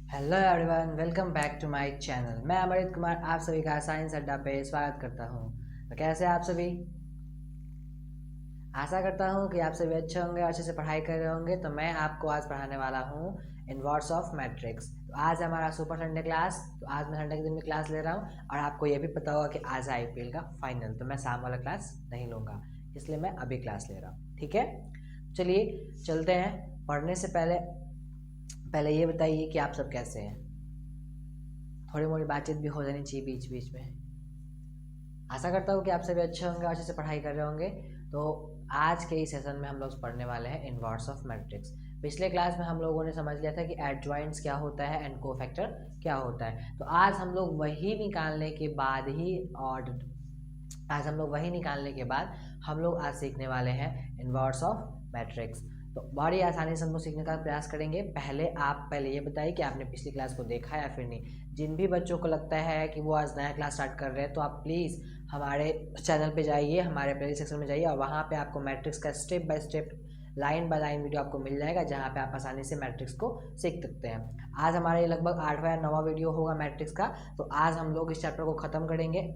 Hello everyone, welcome back to my channel. मैं अमृत कुमार आप सभी का साइंस अड्डा पे स्वागत करता हूँ। तो कैसे आप सभी? आशा करता हूँ कि आप सभी अच्छे होंगे, अच्छे से पढ़ाई कर रहे होंगे। तो मैं आपको आज पढ़ाने वाला हूँ इनवर्स ऑफ मैट्रिक्स। तो आज हमारा सुपर संडे क्लास। तो आज मैं संडे के दिन में क्लास ले रहा हूँ और आपको ये भी पता होगा कि आज है आईपीएल का फाइनल। तो मैं शाम वाला क्लास नहीं लूँगा, इसलिए मैं अभी क्लास ले रहा हूँ। ठीक है, चलिए चलते हैं। पढ़ने से पहले पहले ये बताइए कि आप सब कैसे हैं। थोड़ी मोड़ी बातचीत भी हो जानी चाहिए बीच बीच में। आशा करता हूँ कि आप सभी अच्छे होंगे, अच्छे से पढ़ाई कर रहे होंगे। तो आज के इस सेशन में हम लोग पढ़ने वाले हैं इनवर्स ऑफ मैट्रिक्स। पिछले क्लास में हम लोगों ने समझ लिया था कि एडजॉइंट्स क्या होता है एंड कोफैक्टर क्या होता है। तो आज हम लोग वही निकालने के बाद ही और आज हम लोग वही निकालने के बाद हम लोग आज सीखने वाले हैं इनवर्स ऑफ मैट्रिक्स। तो बड़ी आसानी से हम लोग सीखने का प्रयास करेंगे। पहले ये बताइए कि आपने पिछली क्लास को देखा या फिर नहीं। जिन भी बच्चों को लगता है कि वो आज नया क्लास स्टार्ट कर रहे हैं, तो आप प्लीज़ हमारे चैनल पे जाइए, हमारे प्लेलिस्ट सेक्शन में जाइए और वहाँ पे आपको मैट्रिक्स का step by step, line by line video आपको मिल जाएगा, जहाँ पे आप आसानी से मैट्रिक्स को सीख सकते हैं। आज हमारे लगभग 8वां या 9वां वीडियो होगा मैट्रिक्स का। तो आज हम लोग इस चैप्टर को ख़त्म करेंगे।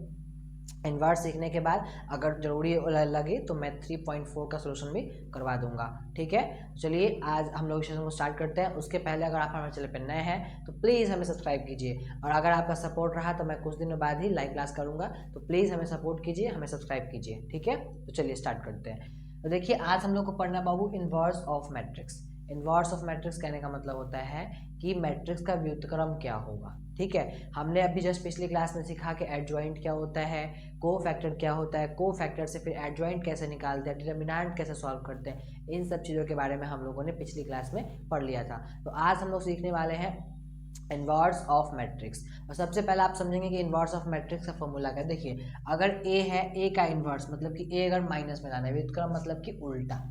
इन्वर्स सीखने के बाद अगर ज़रूरी लगे तो मैं 3.4 का सोल्यूशन भी करवा दूंगा। ठीक है, चलिए आज हम लोग सेशन को स्टार्ट करते हैं। उसके पहले अगर आप हमारे चैनल पर नए हैं तो प्लीज़ हमें सब्सक्राइब कीजिए, और अगर आपका सपोर्ट रहा तो मैं कुछ दिनों बाद ही लाइव क्लास करूँगा। तो प्लीज़ हमें सपोर्ट कीजिए, हमें सब्सक्राइब कीजिए। ठीक है, तो चलिए स्टार्ट करते हैं। तो देखिए, आज हम लोग को पढ़ना बाबू inverse of matrix. Inverse of matrix कहने का मतलब होता है कि मैट्रिक्स का व्युत्क्रम क्या होगा। ठीक है, हमने अभी जस्ट पिछली क्लास में सीखा कि एडजॉइंट क्या होता है, को फैक्टर क्या होता है, को फैक्टर से फिर एडजॉइंट कैसे निकालते हैं, डिटर्मिनेंट कैसे सॉल्व करते हैं। इन सब चीज़ों के बारे में हम लोगों ने पिछली क्लास में पढ़ लिया था। तो आज हम लोग सीखने वाले हैं इन्वर्स ऑफ मैट्रिक्स। और सबसे पहले आप समझेंगे कि इन्वर्स ऑफ मैट्रिक्स का फॉर्मूला क्या है। देखिए, अगर ए है, ए का इन्वर्स मतलब कि ए अगर माइनस में लाना है, व्युत्क्रम मतलब कि उल्टा,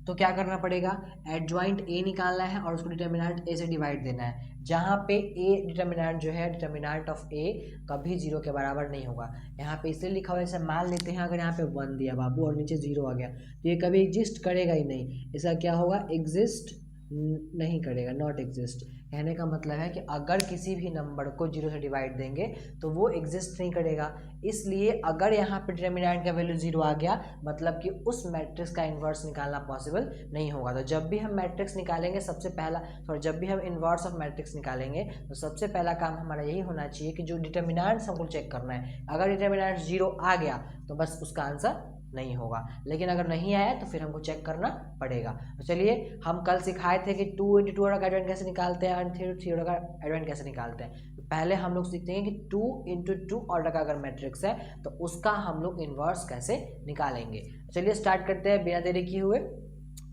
तो क्या करना पड़ेगा, एडजॉइंट ए निकालना है और उसको डिटर्मिनेंट ए से डिवाइड देना है। जहाँ पे ए डिटर्मिनेंट जो है, डिटर्मिनेंट ऑफ ए कभी जीरो के बराबर नहीं होगा। यहाँ पे इसलिए लिखा हुआ है, जैसे मान लेते हैं अगर यहाँ पे 1 दिया बाबू और नीचे 0 आ गया, तो ये कभी एग्जिस्ट करेगा ही नहीं। इसका क्या होगा, एग्जिस्ट नहीं करेगा, नॉट एग्जिस्ट। कहने का मतलब है कि अगर किसी भी नंबर को 0 से डिवाइड देंगे तो वो एग्जिस्ट नहीं करेगा। इसलिए अगर यहाँ पे डिटर्मिनेंट का वैल्यू 0 आ गया, मतलब कि उस मैट्रिक्स का इन्वर्स निकालना पॉसिबल नहीं होगा। तो जब भी हम मैट्रिक्स निकालेंगे जब भी हम इन्वर्स ऑफ मैट्रिक्स निकालेंगे तो सबसे पहला काम हमारा यही होना चाहिए कि जो डिटर्मिनेंट्स हमको चेक करना है। अगर डिटर्मिनेंट 0 आ गया तो बस उसका आंसर नहीं होगा, लेकिन अगर नहीं आया तो फिर हमको चेक करना पड़ेगा। तो चलिए, हम कल सिखाए थे कि 2 × 2 का एडवेंट कैसे निकालते हैं और 3 का एडवेंट कैसे निकालते हैं। तो पहले हम लोग सीखते हैं कि 2 × 2 ऑर्डर का अगर मैट्रिक्स है तो उसका हम लोग इन्वर्स कैसे निकालेंगे। चलिए स्टार्ट करते हैं बिना देरी किए हुए।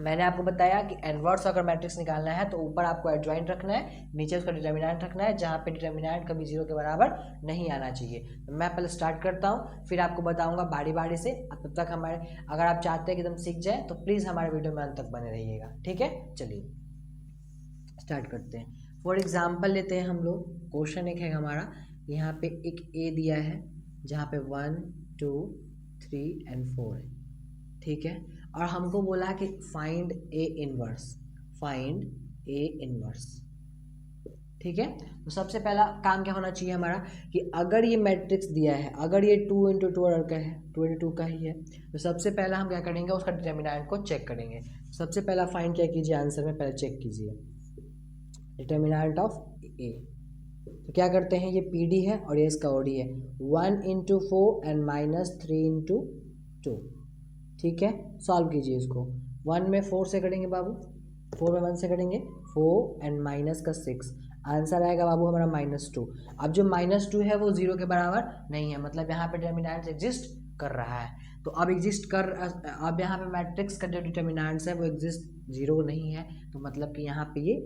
मैंने आपको बताया कि इन्वर्स अगर मैट्रिक्स निकालना है तो ऊपर आपको एडजॉइंट रखना है, नीचे उसका डिटर्मिनेंट रखना है, जहाँ पे डिटर्मिनेंट कभी 0 के बराबर नहीं आना चाहिए। तो मैं पहले स्टार्ट करता हूँ, फिर आपको बताऊंगा बारी बारी से। तब तक अगर आप चाहते हैं कि एकदम सीख जाए तो प्लीज़ हमारे वीडियो में अंत तक बने रहिएगा। ठीक है, चलिए स्टार्ट करते हैं। फॉर एग्जाम्पल लेते हैं हम लोग, क्वेश्चन एक है हमारा। यहाँ पे एक ए दिया है जहाँ पे 1 2 3 एंड 4 है। ठीक है, और हमको बोला कि find A inverse, find A inverse. ठीक है, तो सबसे पहला काम क्या होना चाहिए हमारा कि अगर ये मैट्रिक्स दिया है, अगर ये 2 × 2 ऑर्डर का है, 2 × 2 का ही है, तो सबसे पहला हम क्या करेंगे, उसका डिटर्मिनेंट को चेक करेंगे। सबसे पहला फाइंड क्या कीजिए, आंसर में पहले चेक कीजिए डिटर्मिनेंट ऑफ ए। तो क्या करते हैं, ये पी डी है और ये इसका ओ डी है। 1 × 4 एंड -3 × 2। ठीक है, सॉल्व कीजिए इसको। 1 में 4 से करेंगे बाबू, 4 में 1 से करेंगे, 4 एंड माइनस का 6, आंसर आएगा बाबू हमारा -2। अब जो -2 है वो 0 के बराबर नहीं है, मतलब यहाँ पे डिटर्मिनेंट्स एग्जिस्ट कर रहा है। तो अब यहाँ पे मैट्रिक्स का जो डिटर्मिनेंट्स है वो एग्जिस्ट 0 नहीं है, तो मतलब कि यहाँ पे ये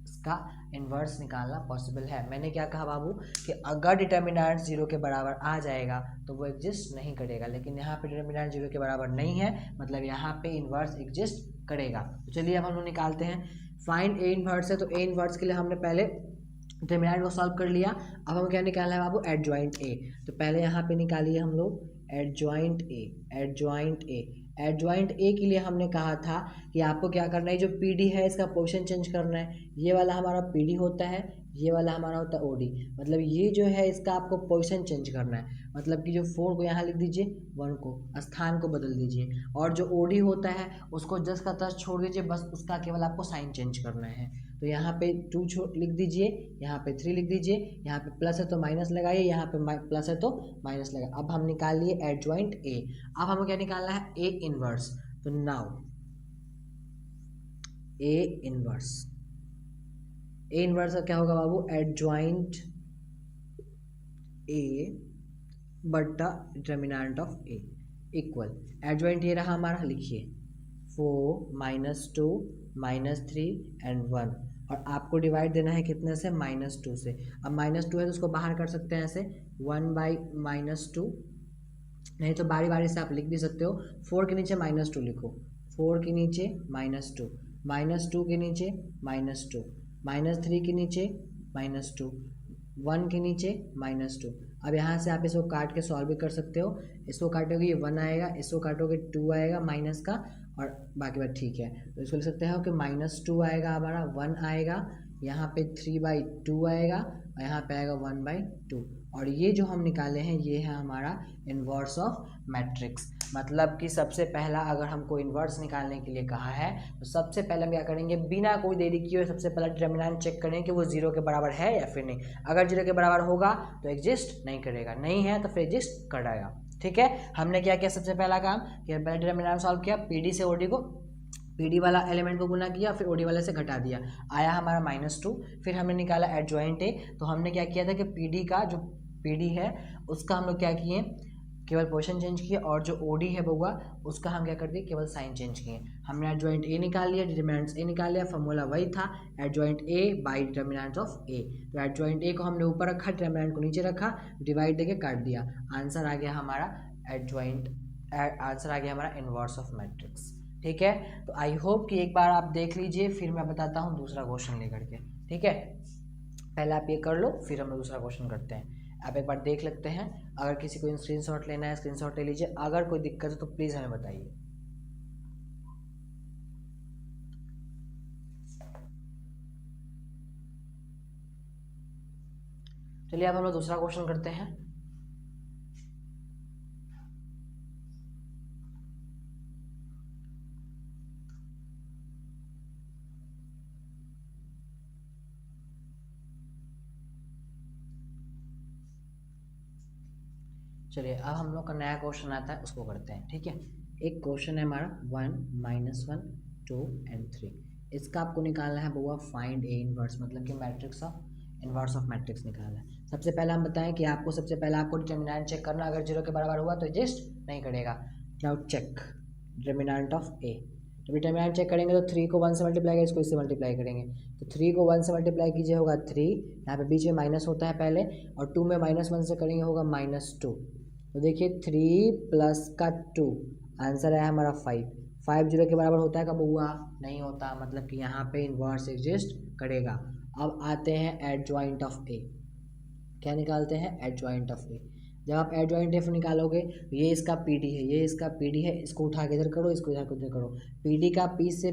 इसका इन्वर्स निकालना पॉसिबल है। मैंने क्या कहा बाबू कि अगर डिटर्मिनेंट 0 के बराबर आ जाएगा तो वो एग्जिस्ट नहीं करेगा, लेकिन यहाँ पे डिटर्मिनेंट 0 के बराबर नहीं है, मतलब यहाँ पे इन्वर्स एग्जिस्ट करेगा। तो चलिए अब हम लोग निकालते हैं। फाइंड ए इन्वर्स है, तो ए इन्वर्स के लिए हमने पहले डिटर्मिनेंट को सॉल्व कर लिया। अब हम क्या निकालना है बाबू, एडजॉइंट ए। तो पहले यहाँ पे निकालिए हम लोग adjoint A, adjoint A. Adjoint A के लिए हमने कहा था कि आपको क्या करना है, जो पी डी है इसका पोजीशन चेंज करना है। ये वाला हमारा पी डी होता है, ये वाला हमारा होता है ओ डी, मतलब ये जो है इसका आपको पोजीशन चेंज करना है। मतलब कि जो 4 को यहाँ लिख दीजिए, 1 को स्थान को बदल दीजिए, और जो ओ डी होता है उसको जस्ट का तस्ट छोड़ दीजिए, बस उसका केवल आपको साइन चेंज करना है। तो यहाँ पे 2 लिख दीजिए, यहाँ पे 3 लिख दीजिए, यहाँ पे प्लस है तो माइनस लगाइए, यहाँ पे प्लस है तो माइनस लगाइए। अब हम निकाल लिए एडजॉइंट ए। अब हमें क्या निकालना है, ए इनवर्स। तो now A inverse, A inverse का क्या होगा बाबू, एडजॉइंट ए बट्टा determinant of A equal, adjoint ये रहा हमारा, लिखिए 4 -2 -3 एंड 1, और आपको डिवाइड देना है कितने से, -2 से। अब -2 है तो उसको बाहर कर सकते हैं ऐसे, 1/-2, नहीं तो बारी बारी से आप लिख भी सकते हो। 4 के नीचे -2 लिखो, 4 के नीचे -2, -2 के नीचे -2, -3 के नीचे -2, 1 के नीचे -2। अब यहाँ से आप इसको काट के सॉल्व भी कर सकते हो। इसको काटोगे ये 1 आएगा, इसको काटोगे 2 आएगा माइनस का, और बाकी बात ठीक है। तो इसको लिख सकते हो कि -2 आएगा हमारा, 1 आएगा, यहाँ पे 3/2 आएगा, और यहाँ पे आएगा 1/2। और ये जो हम निकाले हैं ये है हमारा इन्वर्स ऑफ मैट्रिक्स। मतलब कि सबसे पहला अगर हमको इन्वर्स निकालने के लिए कहा है तो सबसे पहले हम क्या करेंगे, बिना कोई देरी किए सबसे पहले डिटर्मिनेंट चेक करें कि वो 0 के बराबर है या फिर नहीं। अगर 0 के बराबर होगा तो एग्जिस्ट नहीं करेगा, नहीं है तो फिर एग्जिस्ट कराएगा। ठीक है, हमने क्या किया, सबसे पहला काम कि पहले डिटर्मिनेंट सॉल्व किया, पीडी से ओडी को, पीडी वाला एलिमेंट को गुना किया, फिर ओडी वाले से घटा दिया, आया हमारा -2। फिर हमने निकाला एडजॉइंट ए। तो हमने क्या किया था कि पीडी का जो पीडी है उसका हम लोग क्या किए, केवल पोजीशन चेंज किए, और जो ओडी है बउआ उसका हम क्या कर दिए, केवल साइन चेंज किए। हमने एडजॉइंट ए निकाल लिया, डिटर्मिनेंट्स ए निकाल लिया, फॉर्मूला वही था, adjoint A by determinant of A. तो एडजॉइंट ए को हमने ऊपर रखा, डिटर्मिनेंट को नीचे रखा, डिवाइड देके काट दिया, आंसर आ गया हमारा आंसर आ गया हमारा इन्वर्स ऑफ मैट्रिक्स। ठीक है, तो आई होप कि एक बार आप देख लीजिए, फिर मैं बताता हूँ दूसरा क्वेश्चन लेकर के। ठीक है, पहले आप ये कर लो, फिर हम दूसरा क्वेश्चन करते हैं। आप एक बार देख लेते हैं, अगर किसी को स्क्रीनशॉट लेना है स्क्रीनशॉट ले लीजिए, अगर कोई दिक्कत है तो प्लीज़ हमें बताइए। चलिए अब हम लोग दूसरा क्वेश्चन करते हैं। चलिए अब हम लोग का नया क्वेश्चन आता है, उसको करते हैं। ठीक है, एक क्वेश्चन है हमारा 1 -1 2 एंड 3। इसका आपको निकालना है बउआ फाइंड ए इनवर्स, मतलब कि matrix of inverse of matrix निकालना है। सबसे पहले हम बताएं कि आपको सबसे पहले आपको डिटर्मिनेंट चेक करना, अगर 0 के बराबर हुआ तो एग्जिस्ट नहीं करेगा। नाउ चेक डिटर्मिनेंट ऑफ ए। जब डिटर्मिनेंट चेक करेंगे तो 3 को 1 से मल्टीप्लाई करेंगे, इसको इससे मल्टीप्लाई करेंगे। तो 3 को 1 से मल्टीप्लाई कीजिए होगा 3, यहाँ पे बीच में माइनस होता है पहले, और 2 में -1 से करेंगे होगा -2। तो देखिए 3 प्लस का 2, आंसर है हमारा 5। 5 0 के बराबर होता है कब हुआ, नहीं होता, मतलब कि यहाँ पे इन्वर्स एग्जिस्ट करेगा। अब आते हैं एडजॉइंट ऑफ ए। क्या निकालते हैं, एडजॉइंट ऑफ ए। जब आप एडजॉइंट एफ निकालोगे, ये इसका पीडी है, ये इसका पीडी है, इसको उठा के इधर करो, इसको इधर करो। पीडी का पी से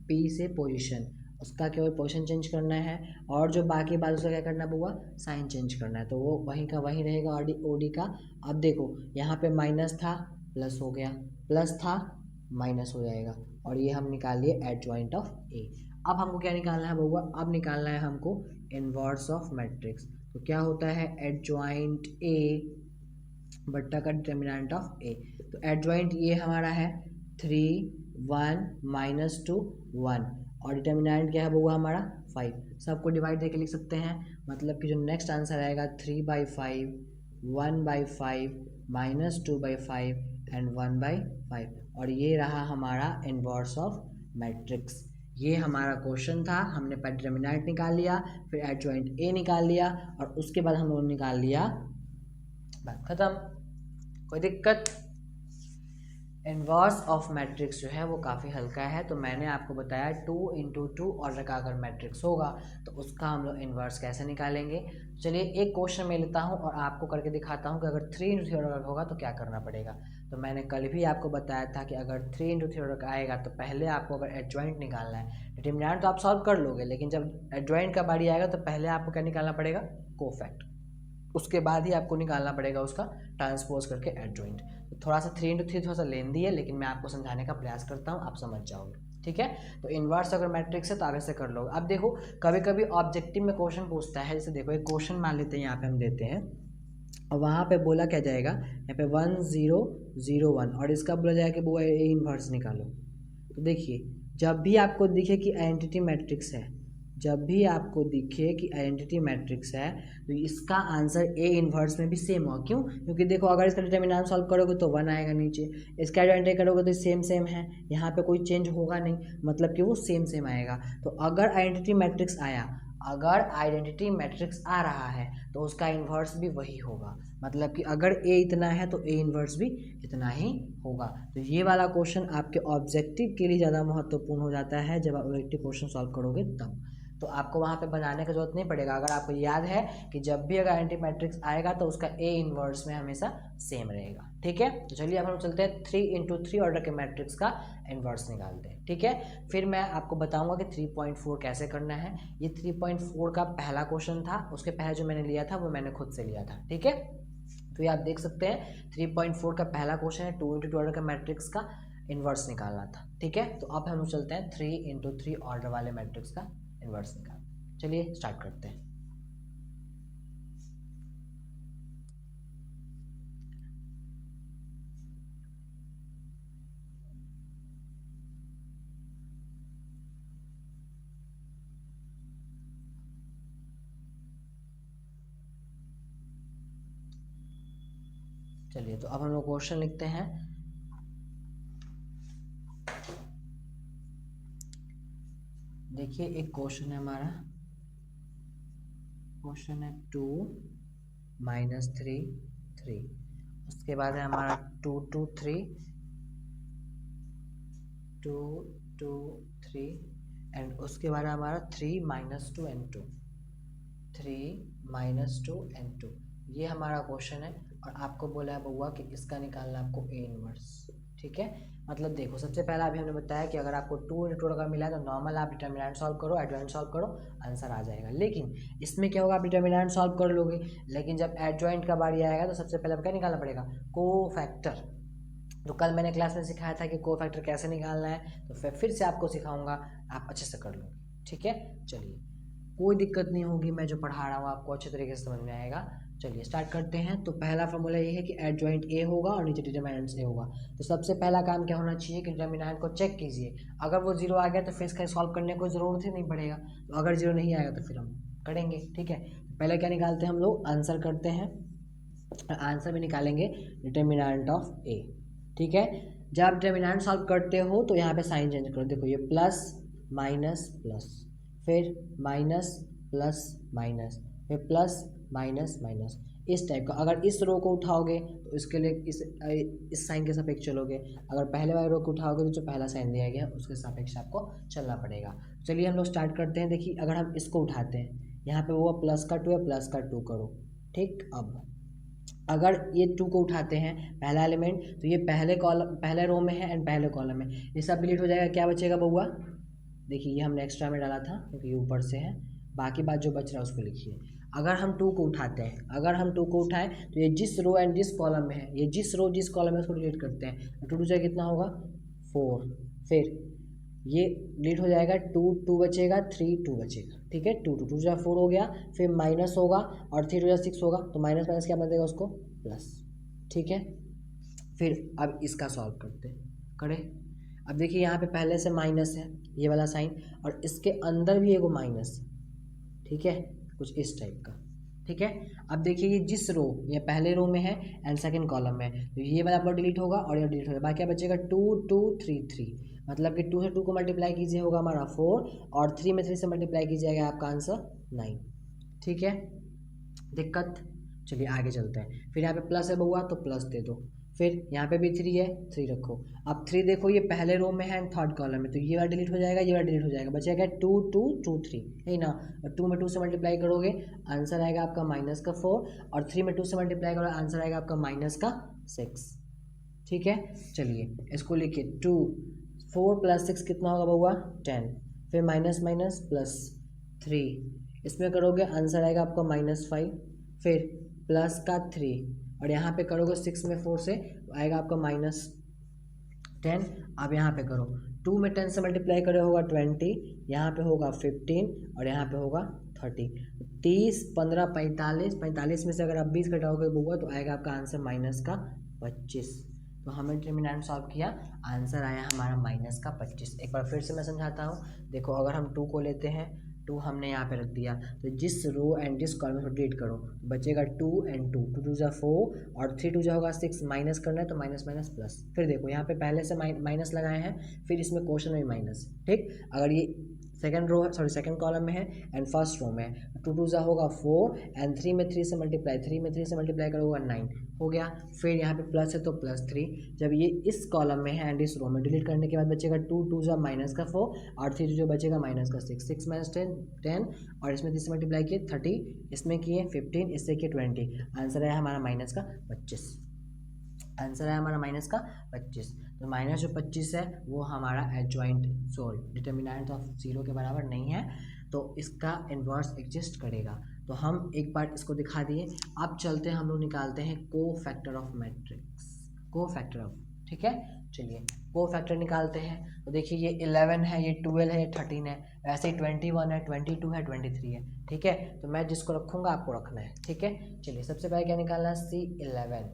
पी से पोजीशन, उसका केवल पोजीशन चेंज करना है, और जो बाकी बात उसका क्या करना है बुआ, साइन चेंज करना है। तो वो वहीं का वहीं रहेगा ओडी का। अब देखो यहाँ पे माइनस था प्लस हो गया, प्लस था माइनस हो जाएगा, और ये हम निकाल लिए एडजॉइंट ऑफ ए। अब हमको क्या निकालना है बउआ, अब निकालना है हमको इन्वर्स ऑफ मैट्रिक्स। तो क्या होता है, एडजॉइंट ए बट्टा का डिटर्मिनेंट ऑफ ए। तो एडजॉइंट ये हमारा है 3 1 -2 1, और डिटर्मिनेंट क्या है बउआ हमारा 5। सबको डिवाइड देके लिख सकते हैं, मतलब कि जो नेक्स्ट आंसर आएगा 3/5 1/5 -2/5 एंड 1/5, और ये रहा हमारा इन्वर्स ऑफ मैट्रिक्स। ये हमारा क्वेश्चन था, हमने पहले डिटर्मिनेंट निकाल लिया, फिर एडजॉइंट ए निकाल लिया, और उसके बाद हम लोगों ने निकाल लिया, बात खत्म, कोई दिक्कत। इन्वर्स ऑफ मैट्रिक्स जो है वो काफ़ी हल्का है। तो मैंने आपको बताया 2 × 2 ऑर्डर का अगर मैट्रिक्स होगा तो उसका हम लोग इन्वर्स कैसे निकालेंगे। चलिए एक क्वेश्चन मैं लेता हूँ और आपको करके दिखाता हूँ कि अगर 3 × 3 ऑर्डर होगा तो क्या करना पड़ेगा। तो मैंने कल भी आपको बताया था कि अगर 3 इंटू 3 ऑर्डर का आएगा तो पहले आपको अगर एडजॉइंट निकालना है, डिटरमिनेंट तो आप सॉल्व कर लोगे, लेकिन जब एडजॉइंट का बारी आएगा तो पहले आपको क्या निकालना पड़ेगा, कोफैक्ट, उसके बाद ही आपको निकालना पड़ेगा उसका ट्रांसपोज करके एडजॉइंट। तो थोड़ा सा 3 इंटू 3 थोड़ा सा लेंदी है, लेकिन मैं आपको समझाने का प्रयास करता हूँ, आप समझ जाओगे, ठीक है। तो इन्वर्स अगर मैट्रिक्स है तो आप ऐसे कर लो। अब देखो कभी कभी ऑब्जेक्टिव में क्वेश्चन पूछता है, जैसे देखो एक क्वेश्चन मान लेते हैं यहाँ पे हम देते हैं और वहाँ पे बोला क्या जाएगा, यहाँ पे 1 0 0 1 और इसका बोला जाएगा कि वो ए इन्वर्स निकालो। तो देखिए जब भी आपको दिखे कि आइडेंटिटी मैट्रिक्स है, जब भी आपको दिखे कि आइडेंटिटी मैट्रिक्स है तो इसका आंसर ए इन्वर्स में भी सेम होगा। क्यों? क्योंकि देखो अगर इसका डिटरमिनेंट सॉल्व करोगे तो 1 आएगा नीचे, इसका आइडेंटिटी करोगे तो सेम सेम है, यहाँ पे कोई चेंज होगा नहीं, मतलब कि वो सेम सेम आएगा। तो अगर आइडेंटिटी मैट्रिक्स आया, अगर आइडेंटिटी मैट्रिक्स आ रहा है तो उसका इन्वर्स भी वही होगा, मतलब कि अगर ए इतना है तो ए इन्वर्स भी इतना ही होगा। तो ये वाला क्वेश्चन आपके ऑब्जेक्टिव के लिए ज़्यादा महत्वपूर्ण हो जाता है जब आप ऑब्जेक्टिव क्वेश्चन सॉल्व करोगे तब। तो आपको वहाँ पे बनाने की जरूरत नहीं पड़ेगा, अगर आपको याद है कि जब भी अगर आइडेंटिटी मैट्रिक्स आएगा तो उसका ए इन्वर्स में हमेशा सेम रहेगा, ठीक है। तो चलिए अब हम चलते हैं 3 इंटू 3 ऑर्डर के मैट्रिक्स का इन्वर्स निकालते हैं, ठीक है। फिर मैं आपको बताऊंगा कि 3.4 कैसे करना है। ये 3.4 का पहला क्वेश्चन था, उसके पहले जो मैंने लिया था वो मैंने खुद से लिया था, ठीक है। तो ये आप देख सकते हैं 3.4 का पहला क्वेश्चन है, 2 इंटू 2 ऑर्डर का मैट्रिक्स का इन्वर्स निकालना था, ठीक है। तो अब हम चलते हैं 3 इंटू 3 ऑर्डर वाले मैट्रिक्स का इन्वर्स निकाल। चलिए स्टार्ट करते हैं। चलिए तो अब हम लोग क्वेश्चन लिखते हैं। देखिए एक क्वेश्चन है हमारा, क्वेश्चन है 2 -3 3, उसके बाद है हमारा 2 2 3 2 2 3 एंड उसके बाद है हमारा 3 -2 and 2 3 -2 and 2। ये हमारा क्वेश्चन है और आपको बोला है बउआ कि इसका निकालना आपको ए इनवर्स, ठीक है। मतलब देखो सबसे पहला अभी हमने बताया कि अगर आपको 2 इंटू अगर मिला है तो नॉर्मल आप डिटरमिनेंट सॉल्व करो, एडजॉइंट सॉल्व करो, आंसर आ जाएगा। लेकिन इसमें क्या होगा, आप डिटरमिनेंट सॉल्व कर लोगे, लेकिन जब एडजॉइंट का बारी आएगा तो सबसे पहले क्या निकालना पड़ेगा, कोफैक्टर। तो कल मैंने क्लास में सिखाया था कि कोफैक्टर कैसे निकालना है, तो फिर से आपको सिखाऊंगा, आप अच्छे से कर लोगे, ठीक है। चलिए कोई दिक्कत नहीं होगी, मैं जो पढ़ा रहा हूँ आपको अच्छे तरीके से समझ में आएगा। चलिए स्टार्ट करते हैं। तो पहला फॉर्मूला ये है कि एडजॉइंट ए होगा और नीचे डिटरमिनेंट ए होगा। तो सबसे पहला काम क्या होना चाहिए कि डिटरमिनेंट को चेक कीजिए, अगर वो 0 आ गया तो फिर इसका सॉल्व करने को ज़रूरत ही नहीं पड़ेगा, तो अगर 0 नहीं आएगा तो फिर हम करेंगे, ठीक है। पहले क्या निकालते हैं हम लोग, आंसर करते हैं, आंसर में निकालेंगे डिटरमिनेंट ऑफ ए, ठीक है। जब आप डिटरमिनेंट सॉल्व करते हो तो यहाँ पे साइन चेंज करो, देखो ये प्लस माइनस प्लस, फिर माइनस प्लस माइनस, फिर प्लस माइनस माइनस, इस टाइप का। अगर इस रो को उठाओगे तो इसके लिए इस साइन के सापेक्ष चलोगे, अगर पहले वाले रो को उठाओगे तो जो पहला साइन दिया गया उसके सापेक्ष आपको चलना पड़ेगा। चलिए हम लोग स्टार्ट करते हैं। देखिए अगर हम इसको उठाते हैं, यहाँ पे वो प्लस का 2 है, प्लस का 2 करो, ठीक। अब अगर ये 2 को उठाते हैं पहला एलिमेंट, तो ये पहले कॉलम पहले रो में है एंड पहले कॉलम में, ये सब डिलीट हो जाएगा, क्या बचेगा बउआ, देखिए ये हमने एक्स्ट्रा में डाला था क्योंकि ये ऊपर से है, बाकी बात जो बच रहा है उसको लिखिए। अगर हम 2 को उठाते हैं, अगर हम 2 को उठाएं तो ये जिस रो एंड जिस कॉलम में है, ये जिस रो जिस कॉलम में उसको डिलीट करते हैं, 2 2 जाए कितना होगा 4, फिर ये डिलीट हो जाएगा, 2 2 बचेगा, 3 2 बचेगा, ठीक है। 2 2 2 जा 4 हो गया, फिर माइनस होगा और 3 2 जा 6 होगा, तो माइनस माइनस क्या बनेगा उसको प्लस, ठीक है। फिर अब इसका सॉल्व करते करें। अब देखिए यहाँ पे पहले से माइनस है ये वाला साइन और इसके अंदर भी एगो माइनस, ठीक है, कुछ इस टाइप का, ठीक है। अब देखिए ये जिस रो, ये पहले रो में है एंड सेकंड कॉलम में है, तो ये वाला आपका डिलीट होगा और ये डिलीट होगा, बाकी क्या बचेगा 2 2 3 3, मतलब कि 2 से 2 को मल्टीप्लाई कीजिए होगा हमारा 4 और 3 में 3 से मल्टीप्लाई कीजिएगा आपका आंसर 9, ठीक है। दिक्कत, चलिए आगे चलते हैं। फिर यहाँ पे प्लस है बउआ तो प्लस दे दो, फिर यहाँ पे भी 3 है 3 रखो। अब 3 देखो ये पहले रो में है एंड थर्ड कॉलम में, तो ये वाला डिलीट हो जाएगा, ये वाला डिलीट हो जाएगा, बचेगा 2 2 2 3, है ना। और 2 में 2 से मल्टीप्लाई करोगे आंसर आएगा आपका -4 और 3 में 2 से मल्टीप्लाई करोगे आंसर आएगा आपका -6। ठीक है, चलिए इसको लिखिए 2, 4 + 6 कितना होगा बउआ 10, फिर माइनस माइनस प्लस 3, इसमें करोगे आंसर आएगा आपका -5, फिर प्लस का 3 और यहाँ पे करोगे 6 में 4 से आएगा आपका -10। अब यहाँ पे करो 2 में 10 से मल्टीप्लाई करे होगा 20, यहाँ पे होगा 15 और यहाँ पे होगा 30, 30 15 45, 45 में से अगर आप 20 घटाओगे बउआ तो आएगा आपका आंसर -25। तो हमने डिटरमिनेंट सॉल्व किया, आंसर आया हमारा -25। एक बार फिर से मैं समझाता हूँ, देखो अगर हम 2 को लेते हैं, 2 हमने यहाँ पे रख दिया, तो जिस रो एंड जिस कॉलम को डिलीट करो बचेगा 2 and 2, 2 2 4 और 3 2 होगा 6, माइनस करना है तो माइनस माइनस प्लस। फिर देखो यहाँ पे पहले से माइनस लगाए हैं, फिर इसमें क्वेश्चन में माइनस, ठीक। अगर ये सेकंड कॉलम में है एंड फर्स्ट रो में है, 2 2 होगा 4 एंड 3 में 3 से मल्टीप्लाई करोगे 9 हो गया। फिर यहाँ पे प्लस है तो +3, जब ये इस कॉलम में है एंड इस रो में डिलीट करने के बाद बचेगा 2 2 -4 और 3 जो बचेगा -6, 6 - 10 और इसमें 3 से मल्टीप्लाई किए 30, इसमें किए 15, इससे किए 20, आंसर है हमारा -25। आंसर है हमारा -25। तो माइनस जो 25 है वो हमारा एडजॉइंट डिटरमिनेंट ऑफ 0 के बराबर नहीं है, तो इसका इन्वर्स एग्जिस्ट करेगा। तो हम एक बार इसको दिखा दिए। अब चलते हैं, हम लोग निकालते हैं cofactor of matrix, cofactor of, ठीक है। चलिए कोफैक्टर निकालते हैं। तो देखिए ये 11 है, ये 12 है, ये 13 है, वैसे ही 21 है, 22 है, 23 है, ठीक है। तो मैं जिसको रखूँगा आपको रखना है, ठीक है। चलिए सबसे पहले क्या निकालना है, C11।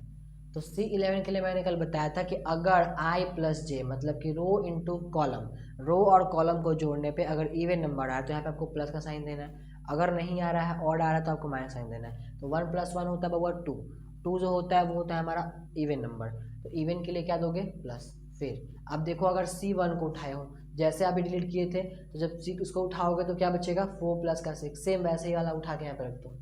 तो C11 के लिए मैंने कल बताया था कि अगर I + J मतलब कि रो इंटू कॉलम, रो और कॉलम को जोड़ने पे अगर इवन नंबर आया तो यहाँ पे आपको प्लस का साइन देना है, अगर नहीं आ रहा है ऑड आ रहा है तो आपको माइनस साइन देना है। तो 1 + 1 होता है बउआ 2, 2 जो होता है वो होता है हमारा इवन नंबर, तो इवन के लिए क्या दोगे प्लस। फिर अब देखो अगर C1 को उठाए हो, जैसे अभी डिलीट किए थे, तो जब C उसको उठाओगे तो क्या बचेगा 4 + का 6, सेम वैसे ही वाला उठा के यहाँ पे रख दो,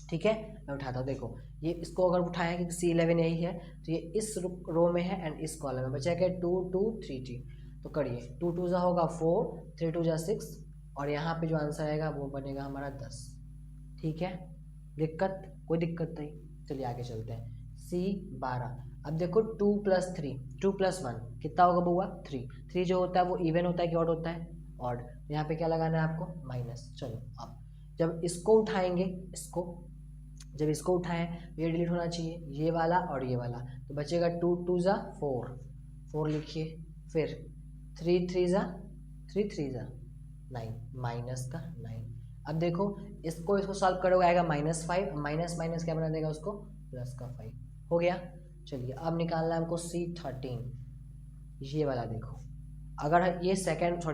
ठीक है। मैं उठाता हूँ, देखो ये इसको अगर उठाया कि C11 यही है, तो ये इस रो में है एंड इस कॉलम में बचा क्या 2 2 3 3, तो करिए 2 2 होगा 4, 3 2 6 और यहाँ पे जो आंसर आएगा वो बनेगा हमारा 10, ठीक है। दिक्कत, कोई दिक्कत नहीं, चलिए आगे चलते हैं। C12, अब देखो 2 + 3, 2 + 1 कितना होगा बउआ 3, 3 जो होता है वो इवन होता है कि ऑड होता है, ऑड। यहाँ पे क्या लगाना है आपको माइनस। चलो अब जब इसको उठाएंगे, जब इसको उठाएं ये डिलीट होना चाहिए, ये वाला और ये वाला, तो बचेगा 2 2 4, 4 लिखिए, फिर 3 3 9, माइनस का 9। अब देखो इसको सॉल्व करोगे आएगा -5, माइनस माइनस क्या बना देगा उसको प्लस का 5, हो गया। चलिए अब निकालना है हमको C13, ये वाला देखो अगर ये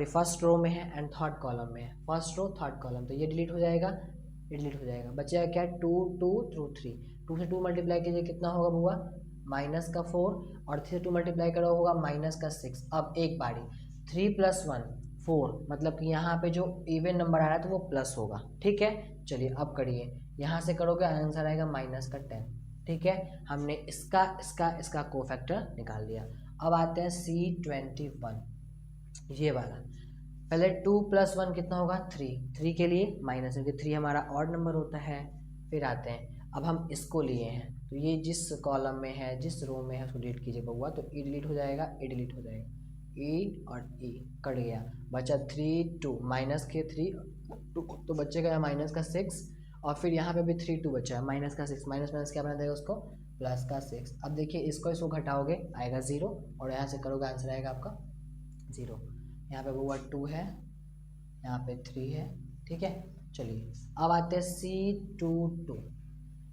फर्स्ट रो में है एंड थर्ड कॉलम में है, फर्स्ट रो थर्ड कॉलम, तो ये डिलीट हो जाएगा, ये डिलीट हो जाएगा, बचेगा क्या 2 2 3, 2 से 2 मल्टीप्लाई कीजिए कितना होगा बुआ -4 और 3 से 2 मल्टीप्लाई करो होगा -6। अब एक बारी 3 + 1 4, मतलब कि यहाँ पे जो इवन नंबर आ रहा है तो वो प्लस होगा, ठीक है। चलिए अब करिए, यहाँ से करोगे आंसर आएगा -10, ठीक है। हमने इसका कोफैक्टर निकाल लिया। अब आते हैं C21, ये वाला। पहले 2 + 1 कितना होगा 3, 3 के लिए माइनस, क्योंकि 3 हमारा ऑड नंबर होता है। फिर आते हैं, अब हम इसको लिए हैं, तो ये जिस कॉलम में है, जिस रो में है उसको डिलीट कीजिए बउआ, तो ई डिलीट हो जाएगा, ई डिलीट हो जाएगा, ई और ई कट गया, बचा 3 2, माइनस के 3 2 तो बचेगा माइनस का 6 और फिर यहाँ पे भी 3 2 बचा है, माइनस का 6, माइनस माइनस क्या बना देगा उसको प्लस का 6। अब देखिए इसको घटाओगे आएगा 0 और यहाँ से करोगे आंसर आएगा आपका 0। यहाँ पे बउआ 2 है, यहाँ पे 3 है, ठीक है। चलिए अब आते हैं C22।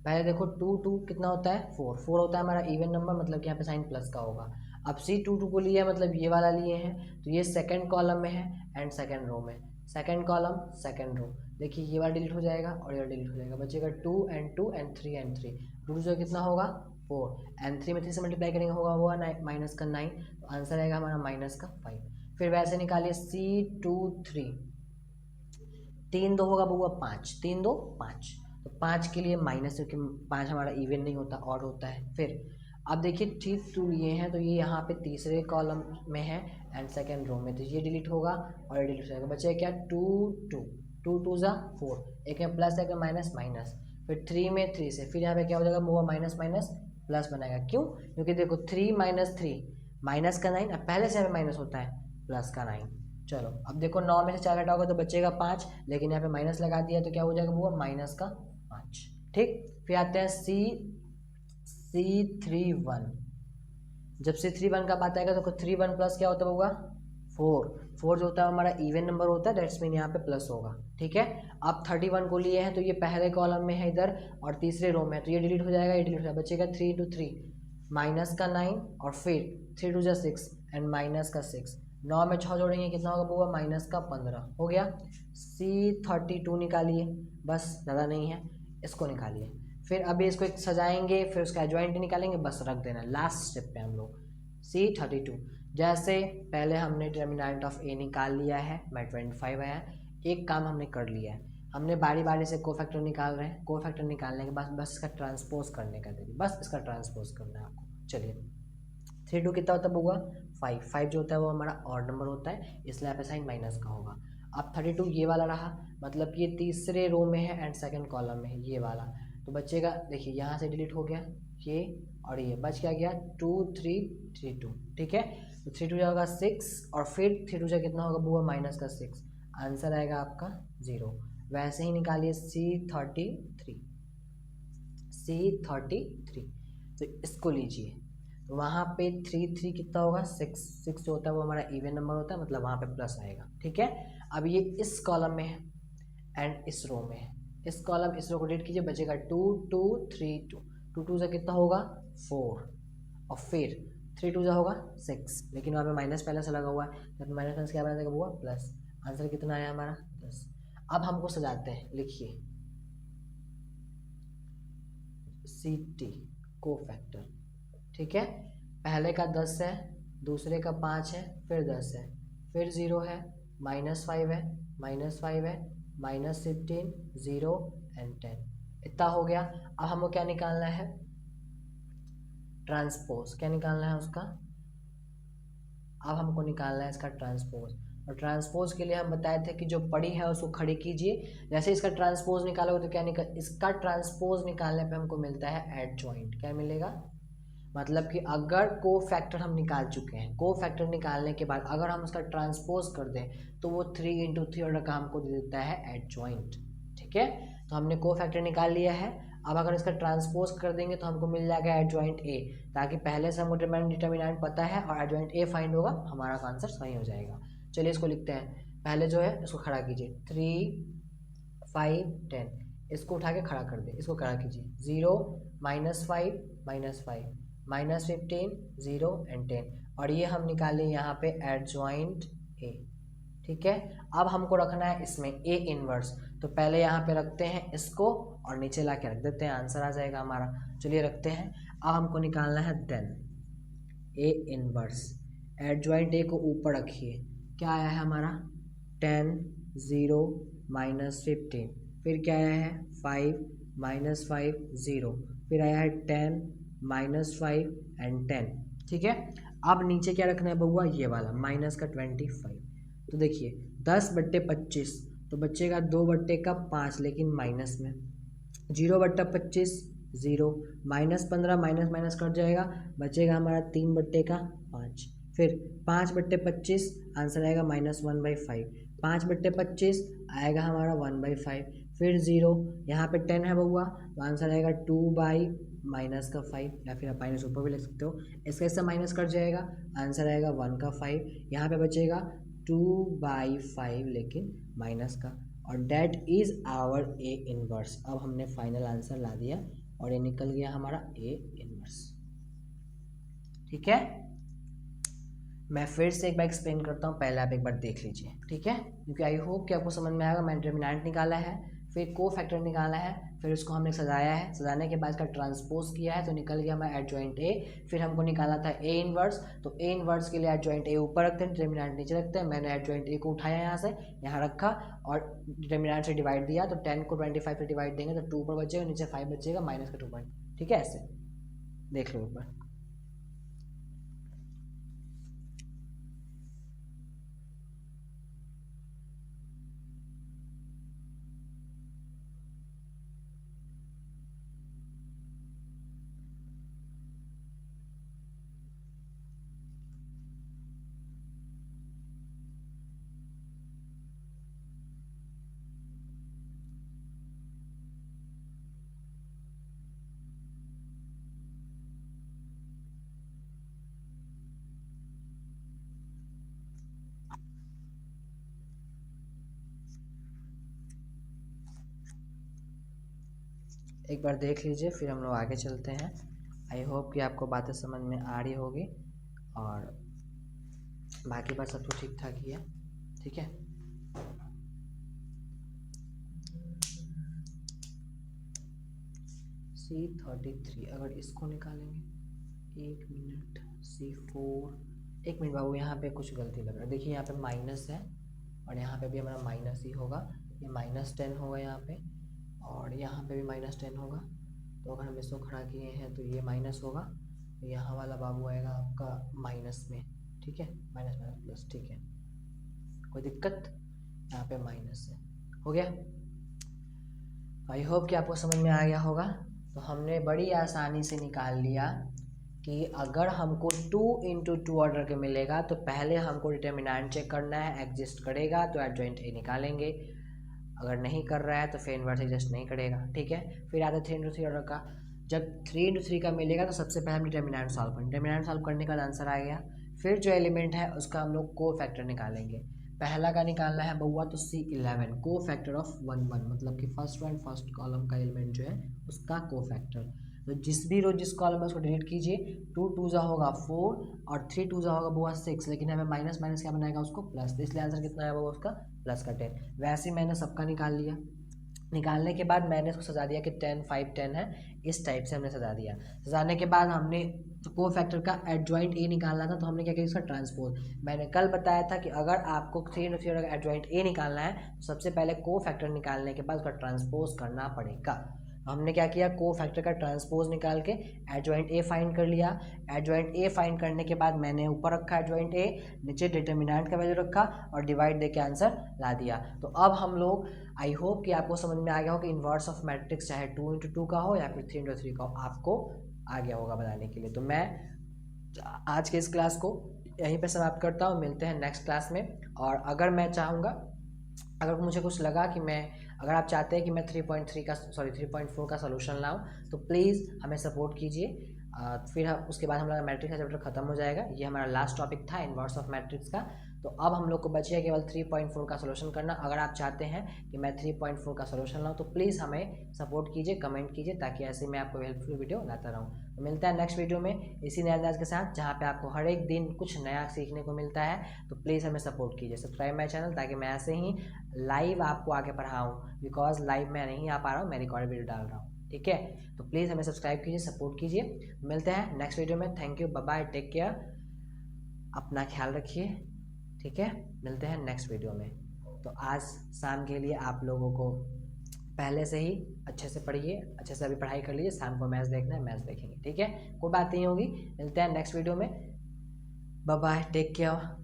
पहले देखो 2 2 कितना होता है 4, 4 होता है हमारा इवन नंबर, मतलब कि यहाँ पे साइन प्लस का होगा। अब C22 को लिया मतलब ये वाला लिए हैं, तो ये सेकंड कॉलम में है एंड सेकंड रो में, सेकंड कॉलम सेकंड रो, देखिए ये वाला डिलीट हो जाएगा और ये डिलीट हो जाएगा, बचेगा 2 and 2 and 3 and 3, 2 जो कितना होगा 4 and 3 में 3 से मल्टीप्लाई करेंगे होगा माइनस का 9, तो आंसर आएगा हमारा -5। फिर वैसे निकालिए C23, 3 2 होगा बउआ 5, 3 2 5, तो 5 के लिए माइनस, क्योंकि 5 हमारा इवन नहीं होता ऑड होता है। फिर अब देखिए 3 2 ये हैं, तो ये यहाँ पे तीसरे कॉलम में है एंड सेकंड रो में, तो ये डिलीट होगा और ये डिलीट हो जाएगा, बचेगा क्या 2 2 2 2 4, एक में प्लस एक में माइनस माइनस, फिर 3 में 3 से, फिर यहाँ पे क्या हो जाएगा मुआ माइनस माइनस प्लस बनेगा। क्यों? क्योंकि देखो 3 माइनस 3 माइनस का 9, अब पहले से हमें माइनस होता है प्लस का 9। चलो अब देखो 9 में से 4 हटाओगे तो बचेगा 5, लेकिन यहाँ पे माइनस लगा दिया तो क्या हो जाएगा वो माइनस का 5। ठीक, फिर आते हैं C31। जब C31 का बात आएगा तो 3 1 प्लस क्या होता होगा 4। 4 जो होता है हमारा इवन नंबर होता है, दैट्स मीन यहाँ पे प्लस होगा। ठीक है, अब 31 को लिए हैं तो ये पहले कॉलम में है इधर और तीसरे रो में है, तो ये डिलीट हो जाएगा, ये डिलीट हो जाएगा, बचेगा 3 × 3 माइनस का 9 और फिर 3 2 जा 6 एंड माइनस का 6। 9 में 6 जोड़ेंगे कितना होगा बुआ माइनस का 15 हो गया। C32 निकालिए, बस ज़्यादा नहीं है, इसको निकालिए। फिर अभी इसको एक सजाएंगे, फिर उसका एडजॉइंट निकालेंगे, बस रख देना लास्ट स्टेप पे हम लोग। C32 जैसे पहले हमने डिटर्मिनेंट ऑफ ए निकाल लिया है, मैं 25 आया, एक काम हमने कर लिया है, हमने बारी बारी से कोफैक्टर निकाल रहे हैं। कोफैक्टर निकालने के बाद बस इसका ट्रांसपोज करने का देखिए, बस इसका ट्रांसपोज करना है आपको। चलिए 3 2 कितना होता है होगा 5। 5 जो होता है वो हमारा ऑड नंबर होता है, इसलिए यहाँ पे साइन माइनस का होगा। अब 32 ये वाला रहा, मतलब ये तीसरे रो में है एंड सेकंड कॉलम में है ये वाला, तो बचेगा देखिए यहाँ से डिलीट हो गया ये और ये बच क्या गया 2 3 3 2। ठीक है, तो 3 2 होगा 6 और फिर 3 2 कितना होगा बुआ माइनस का 6, आंसर आएगा आपका 0। वैसे ही निकालिए C33। तो इसको लीजिए, तो वहाँ पे 3 3 कितना होगा 6 6 जो होता है वो हमारा इवन नंबर होता है, मतलब वहाँ पे प्लस आएगा। ठीक है, अब ये इस कॉलम में है एंड इस रो में है, इस कॉलम इस रो को डिलीट कीजिए, बचेगा 2 2 3 2। 2 2 से कितना होगा 4 और फिर 3 2 होगा 6, लेकिन वहाँ पे माइनस पहले से लगा हुआ है, तो माइनस माइनस क्या बना देगा हुआ प्लस। आंसर कितना आया हमारा 10। अब हमको सजाते हैं, लिखिए CT कोफैक्टर। ठीक है, पहले का 10 है, दूसरे का 5 है, फिर 10 है, फिर 0 है, -5 है, -5 है, -15 0 एंड 10, इतना हो गया। अब हमको क्या निकालना है ट्रांसपोज, क्या निकालना है उसका, अब हमको निकालना है इसका ट्रांसपोज। और ट्रांसपोज के लिए हम बताए थे कि जो पड़ी है उसको खड़ी कीजिए, जैसे इसका ट्रांसपोज निकालोगे तो क्या निकल, इसका ट्रांसपोज निकालने पे हमको मिलता है एडजॉइंट। क्या मिलेगा, मतलब कि अगर को फैक्टर हम निकाल चुके हैं, को फैक्टर निकालने के बाद अगर हम उसका ट्रांसपोज कर दें तो वो 3 × 3 ऑर्डर का हमको दे देता है एडजॉइंट। ठीक है, तो हमने को फैक्टर निकाल लिया है, अब अगर इसका ट्रांसपोज कर देंगे तो हमको मिल जाएगा एडजॉइंट ए, ताकि पहले से हमको डिटर्मिनेंट पता है और एडजॉइंट ए फाइंड होगा, हमारा आंसर सही हो जाएगा। चलिए इसको लिखते हैं, पहले जो है इसको खड़ा कीजिए 3 5 10, इसको उठा के खड़ा कर दे, इसको खड़ा कीजिए 0 -5 -5 -15 0 एंड 10, और ये हम निकालें यहाँ पे एडजॉइंट ए। ठीक है, अब हमको रखना है इसमें ए इनवर्स, तो पहले यहाँ पे रखते हैं इसको और नीचे ला के रख देते हैं, आंसर आ जाएगा हमारा। चलिए रखते हैं, अब हमको निकालना है then A inverse, adjoint A को ऊपर रखिए, क्या आया है हमारा 10 0 -15, फिर क्या आया है 5 -5 0, फिर आया है 10 -5 एंड 10। ठीक है, अब नीचे क्या रखना है बउआ ये वाला माइनस का 25, तो देखिए 10/25 तो बचेगा 2/5, लेकिन माइनस में 0/25 0, -15 माइनस माइनस कट जाएगा, बचेगा हमारा 3/5, फिर 5/25 आंसर आएगा -1/5, 5/25 आएगा हमारा 1/5, फिर 0, यहाँ पे 10 है बउआ तो आंसर आएगा 2/-5, या फिर आप माइनस ऊपर भी लिख सकते हो, इसका इससे माइनस कट जाएगा, आंसर आएगा 1/5, यहाँ पे बचेगा 2/5 लेकिन माइनस का, और that is our A inverse. अब हमने फाइनल आंसर ला दिया और ये निकल गया हमारा ए इनवर्स। ठीक है, मैं फिर से एक बार एक्सप्लेन करता हूँ, पहले आप एक बार देख लीजिए। ठीक है, क्योंकि आई होप कि आपको समझ में आएगा। मैंने डिटर्मिनेंट निकाला है, फिर को फैक्टर निकाला है, फिर उसको हमने सजाया है, सजाने के बाद इसका ट्रांसपोज किया है तो निकल गया हमारा एडजॉइंट ए, फिर हमको निकाला था ए इनवर्स, तो ए इनवर्स के लिए एडजॉइंट ए ऊपर रखते हैं, डिटर्मिनेंट नीचे रखते हैं। मैंने एडजॉइंट ए को उठाया यहाँ से यहाँ रखा और डिटर्मिनेंट से डिवाइड दिया, तो 10 को 25 से डिवाइड देंगे तो 2 ऊपर बचेगा, नीचे 5 बचेगा माइनस का 2 पॉइंट। ठीक है, ऐसे देख लो ऊपर। एक बार देख लीजिए, फिर हम लोग आगे चलते हैं। आई होप कि आपको बातें समझ में आ रही होगी और बाकी बात सब तो ठीक ठाक ही है। ठीक है, C33 अगर इसको निकालेंगे, 1 मिनट, C4, 1 मिनट बाबू, यहाँ पे कुछ गलती लग रहा है। देखिए यहाँ पे माइनस है और यहाँ पे भी हमारा माइनस ही होगा। ये -10 होगा यहाँ पे और यहाँ पे भी -10 होगा। तो अगर हम इसको खड़ा किए हैं तो ये माइनस होगा, तो यहाँ वाला बाबू आएगा आपका माइनस में। ठीक है, माइनस माइनस प्लस। ठीक है, कोई दिक्कत? यहाँ पे माइनस है, हो गया। आई होप कि आपको समझ में आ गया होगा। तो हमने बड़ी आसानी से निकाल लिया कि अगर हमको 2 × 2 ऑर्डर के मिलेगा तो पहले हमको डिटर्मिनेंट चेक करना है, एग्जिस्ट करेगा तो एडजॉइंट ए निकालेंगे, अगर नहीं कर रहा है तो फिर इन्वर्स एग्जिस्ट नहीं करेगा। ठीक है, फिर आता है 3 × 3 ऑर्डर का। जब 3 × 3 का मिलेगा तो सबसे पहले हम डिटर्मिनेंट सॉल्व करेंगे। डिटर्मिनेंट सॉल्व करने के बाद आंसर आ गया, फिर जो एलिमेंट है उसका हम लोग को फैक्टर निकालेंगे। पहला का निकालना है बउआ तो C11 को फैक्टर ऑफ 1 1, मतलब कि first row and first column का एलिमेंट जो है उसका को फैक्टर। तो जिस भी रो जिस कॉलम में उसको डिलीट कीजिए, 2 2 जा होगा 4 और 3 2 जा होगा बुआ 6, लेकिन हमें माइनस माइनस क्या बनाएगा उसको प्लस, तो इसलिए आंसर कितना है वो उसका प्लस का 10। वैसे ही मैंने सबका निकाल लिया। निकालने के बाद मैंने इसको सजा दिया कि 10 5 10 है, इस टाइप से हमने सजा दिया। सजाने के बाद हमने को फैक्टर का एडजॉइंट ए निकालना था, तो हमने क्या किया इसका ट्रांसपोज। मैंने कल बताया था कि अगर आपको 3 × 3 का एडजॉइंट ए निकालना है तो सबसे पहले को फैक्टर निकालने के बाद उसका ट्रांसपोज करना पड़ेगा। हमने क्या किया, को फैक्टर का ट्रांसपोज निकाल के एडजॉइंट ए फाइंड कर लिया। एडजॉइंट ए फाइंड करने के बाद मैंने ऊपर रखा एडजॉइंट ए, नीचे डिटर्मिनेंट का वैल्यू रखा और डिवाइड दे के आंसर ला दिया। तो अब हम लोग, आई होप कि आपको समझ में आ गया हो कि इन्वर्स ऑफ मैट्रिक्स चाहे 2 × 2 का हो या फिर 3 × 3 का हो, आपको आ गया होगा बनाने के लिए। तो मैं आज के इस क्लास को यहीं पे समाप्त करता हूँ, मिलते हैं नेक्स्ट क्लास में। और अगर मैं चाहूँगा, अगर मुझे कुछ लगा कि अगर आप चाहते हैं कि मैं 3.4 का सलूशन लाऊं तो प्लीज़ हमें सपोर्ट कीजिए। फिर उसके बाद हमारा मैट्रिक्स का चैप्टर खत्म हो जाएगा। ये हमारा लास्ट टॉपिक था इन्वर्स ऑफ मैट्रिक्स का। तो अब हम लोग को बचिए केवल 3.4 का सलूशन करना। अगर आप चाहते हैं कि मैं 3.4 का सलूशन लाऊं तो प्लीज़ हमें सपोर्ट कीजिए, कमेंट कीजिए, ताकि ऐसे मैं आपको हेल्पफुल वीडियो लाता रहूं। तो मिलता है नेक्स्ट वीडियो में इसी नए अंदाज के साथ, जहाँ पे आपको हर एक दिन कुछ नया सीखने को मिलता है। तो प्लीज़ हमें सपोर्ट कीजिए, सब्सक्राइब माई चैनल, ताकि मैं ऐसे ही लाइव आपको आगे पढ़ाऊँ। बिकॉज लाइव मैं नहीं आ पा रहा हूँ, मैं रिकॉर्ड वीडियो डाल रहा हूँ। ठीक है, तो प्लीज़ हमें सब्सक्राइब कीजिए, सपोर्ट कीजिए। मिलते हैं नेक्स्ट वीडियो में। Thank you, bye bye, take care, अपना ख्याल रखिए। ठीक है, मिलते हैं नेक्स्ट वीडियो में। तो आज शाम के लिए आप लोगों को पहले से ही अच्छे से पढ़िए, अच्छे से अभी पढ़ाई कर लीजिए। शाम को मैच देखना है, मैच देखेंगे। ठीक है, कोई बात नहीं होगी। मिलते हैं नेक्स्ट वीडियो में। Bye bye, take care.